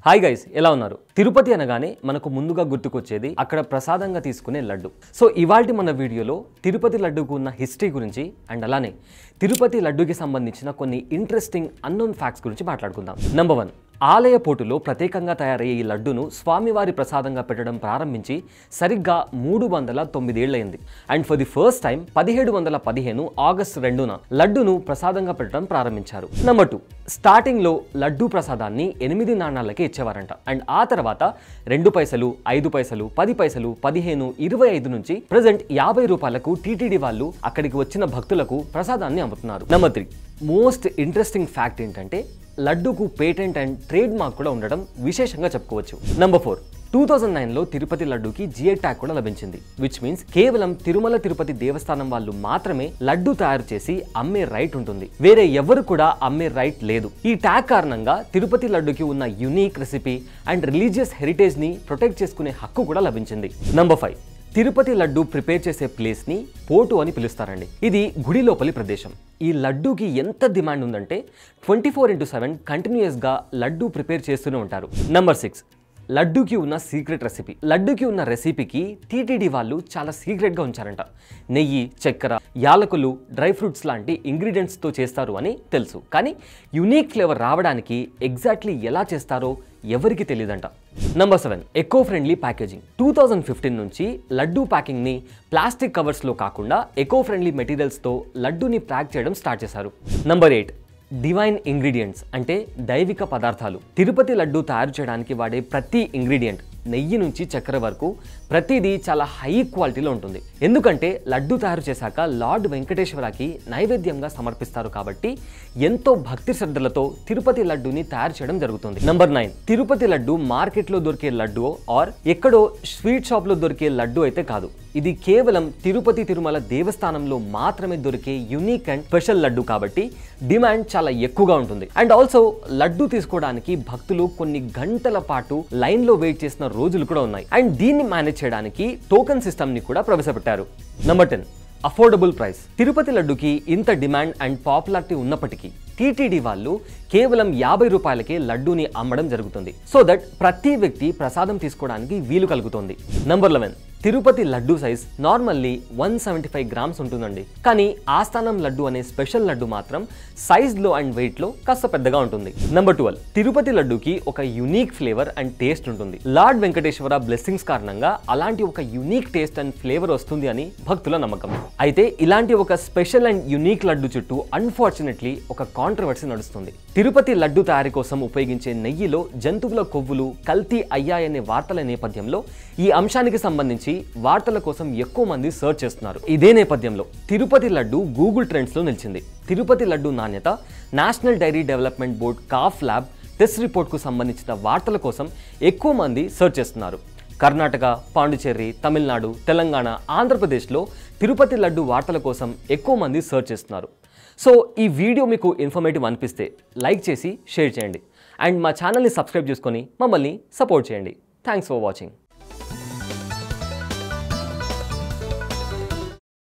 Hi guys, ఎలా ఉన్నారు? తిరుపతి అనగానే మనకు ముందుగా గుర్తుకొచ్చేది అక్కడ ప్రసాదంగా తీసుకునే లడ్డు. సో ఇవాల్టి మన వీడియోలో తిరుపతి లడ్డుకు ఉన్న హిస్టరీ గురించి అండ్ అలానే తిరుపతి లడ్డుకి సంబంధించిన కొన్ని ఇంట్రెస్టింగ్ అన్నోన్ ఫ్యాక్ట్స్ గురించి మాట్లాడుకుందాం. నంబర్ 1, ఆలయ పోటులో ప్రత్యేకంగా తయారయ్యే ఈ లడ్డును స్వామివారి ప్రసాదంగా పెట్టడం ప్రారంభించి సరిగ్గా 309 ఏళ్లైంది. And for the first time 1715 August 2న లడ్డును ప్రసాదంగా పెట్టడం ప్రారంభించారు. నంబర్ 2, స్టార్టింగ్లో లడ్డు ప్రసాదాన్ని 8 నాణాలకే ఇచ్చేవారంట. అండ్ ఆ తర్వాత 2 పైసలు, 5 పైసలు, 10 పైసలు, 15, 25 నుంచి ప్రెజెంట్ 50 రూపాయలకు టీటీడీ వాళ్ళు అక్కడికి వచ్చిన భక్తులకు ప్రసాదాన్ని అమ్ముతున్నారు. నంబర్ 3, మోస్ట్ ఇంట్రెస్టింగ్ ఫ్యాక్ట్ ఏంటంటే లడ్డుకు పేటెంట్ అండ్ ట్రేడ్ మార్క్ కూడా ఉండడం విశేషంగా చెప్పుకోవచ్చు. నంబర్ 4, 2009లో తిరుపతి లడ్డుకి జిఐ ట్యాగ్ కూడా లభించింది. విచ్ మీన్స్ కేవలం తిరుమల తిరుపతి దేవస్థానం వాళ్ళు మాత్రమే లడ్డు తయారు చేసి అమ్మే రైట్ ఉంటుంది, వేరే ఎవరు కూడా అమ్మే రైట్ లేదు. ఈ ట్యాగ్ కారణంగా తిరుపతి లడ్డుకి ఉన్న unique recipe and religious heritage ని ప్రొటెక్ట్ చేసుకునే హక్కు కూడా లభించింది. నంబర్ 5, తిరుపతి లడ్డు ప్రిపేర్ చేసే ప్లేస్ ని పోటు అని పిలుస్తారండి. ఇది గుడి లోపలి ప్రదేశం. ఈ లడ్డూకి ఎంత డిమాండ్ ఉందంటే 24/7 కంటిన్యూస్ గా లడ్డు ప్రిపేర్ చేస్తూనే ఉంటారు. నంబర్ 6, లడ్డూకి ఉన్న సీక్రెట్ రెసిపీ. లడ్డూకి ఉన్న రెసిపీకి టీటీడీ వాళ్ళు చాలా సీక్రెట్గా ఉంచారంట. నెయ్యి, చక్కెర, యాలకులు, డ్రై ఫ్రూట్స్ లాంటి ఇంగ్రీడియంట్స్తో చేస్తారు అని తెలుసు, కానీ యునిక్ ఫ్లేవర్ రావడానికి ఎగ్జాక్ట్లీ ఎలా చేస్తారో ఎవరికి తెలియదంట. Number 7, eco friendly packaging. 2015 నుంచి లడ్డూ ప్యాకింగ్ని ప్లాస్టిక్ కవర్స్లో కాకుండా ఎకో ఫ్రెండ్లీ మెటీరియల్స్తో లడ్డూని ప్యాక్ చేయడం స్టార్ట్ చేశారు. నంబర్ 8, డివైన్ ఇంగ్రీడియంట్స్ అంటే దైవిక పదార్థాలు. తిరుపతి లడ్డు తయారు చేయడానికి వాడే ప్రతి ఇంగ్రీడియంట్, నెయ్యి నుంచి చక్కెర వరకు ప్రతిదీ చాలా హై క్వాలిటీలో ఉంటుంది. ఎందుకంటే లడ్డు తయారు చేశాక లార్డ్ వెంకటేశ్వరకి నైవేద్యంగా సమర్పిస్తారు కాబట్టి ఎంతో భక్తి శ్రద్ధలతో తిరుపతి లడ్డూని తయారు చేయడం జరుగుతుంది. నంబర్ 9, తిరుపతి లడ్డు మార్కెట్లో దొరికే లడ్డు ఆర్ ఎక్కడో స్వీట్ షాప్లో దొరికే లడ్డు అయితే కాదు. ఇది కేవలం తిరుపతి తిరుమల దేవస్థానంలో మాత్రమే దొరికే యూనిక్ అండ్ స్పెషల్ లడ్డు కాబట్టి డిమాండ్ చాలా ఎక్కువగా ఉంటుంది. అండ్ ఆల్సో లడ్డు తీసుకోవడానికి భక్తులు కొన్ని గంటల పాటు లైన్ లో వెయిట్ చేసిన రోజులు కూడా ఉన్నాయి. అండ్ దీన్ని మేనేజ్ చేయడానికి టోకెన్ సిస్టమ్ ని కూడా ప్రవేశపెట్టారు. Number 10, affordable price. తిరుపతి లడ్డుకి ఇంత డిమాండ్ అండ్ పాపులారిటీ ఉన్నప్పటికీ టీటీడీ వాళ్ళు కేవలం 50 రూపాయలకే లడ్డూని అమ్మడం జరుగుతుంది. సో దట్ ప్రతి వ్యక్తి ప్రసాదం తీసుకోవడానికి వీలు కలుగుతుంది. Number 11, Tirupati laddu size normally 175 grams ఉంటుందండి. కానీ ఆస్థానం లడ్డు అనే స్పెషల్ లడ్డు మాత్రం సైజ్లో అండ్ వెయిట్లో కాస్త పెద్దగా ఉంటుంది. నంబర్ 12, తిరుపతి లడ్డుకి ఒక యునిక్ ఫ్లేవర్ అండ్ టేస్ట్ ఉంటుంది. లార్డ్ వెంకటేశ్వర బ్లెస్సింగ్స్ కారణంగా అలాంటి ఒక యునిక్ టేస్ట్ అండ్ ఫ్లేవర్ వస్తుంది అని భక్తుల నమ్మకం. అయితే ఇలాంటి ఒక స్పెషల్ అండ్ యునిక్ లడ్డు చుట్టూ అన్ఫార్చునేట్లీ ఒక కాంట్రవర్సీ నడుస్తుంది. తిరుపతి లడ్డు తయారీ కోసం ఉపయోగించే నెయ్యిలో జంతువుల కొవ్వులు కల్తీ అయ్యాయనే వార్తల నేపథ్యంలో ఈ అంశానికి సంబంధించి వార్తల కోసం ఎక్కువ మంది సర్చ్ చేస్తున్నారు. ఇదే నేపథ్యంలో తిరుపతి లడ్డు గూగుల్ ట్రెండ్స్ లో నిలిచింది. తిరుపతి లడ్డు నాణ్యత national dairy development board of lab test report కు సంబంధించిన వార్తల కోసం ఎక్కువ మంది సర్చ్ చేస్తున్నారు. కర్ణాటక, పాండిచేరి, తమిళనాడు, తెలంగాణ, ఆంధ్రప్రదేశ్లో తిరుపతి లడ్డు వార్తల కోసం ఎక్కువ మంది సర్చ్ చేస్తున్నారు. సో ఈ వీడియో మీకు ఇన్ఫర్మేటివ్ అనిపిస్తే లైక్ చేసి షేర్ చేయండి. అండ్ మా ఛానల్ని సబ్స్క్రైబ్ చేసుకొని మమ్మల్ని సపోర్ట్ చేయండి. Thanks for watching.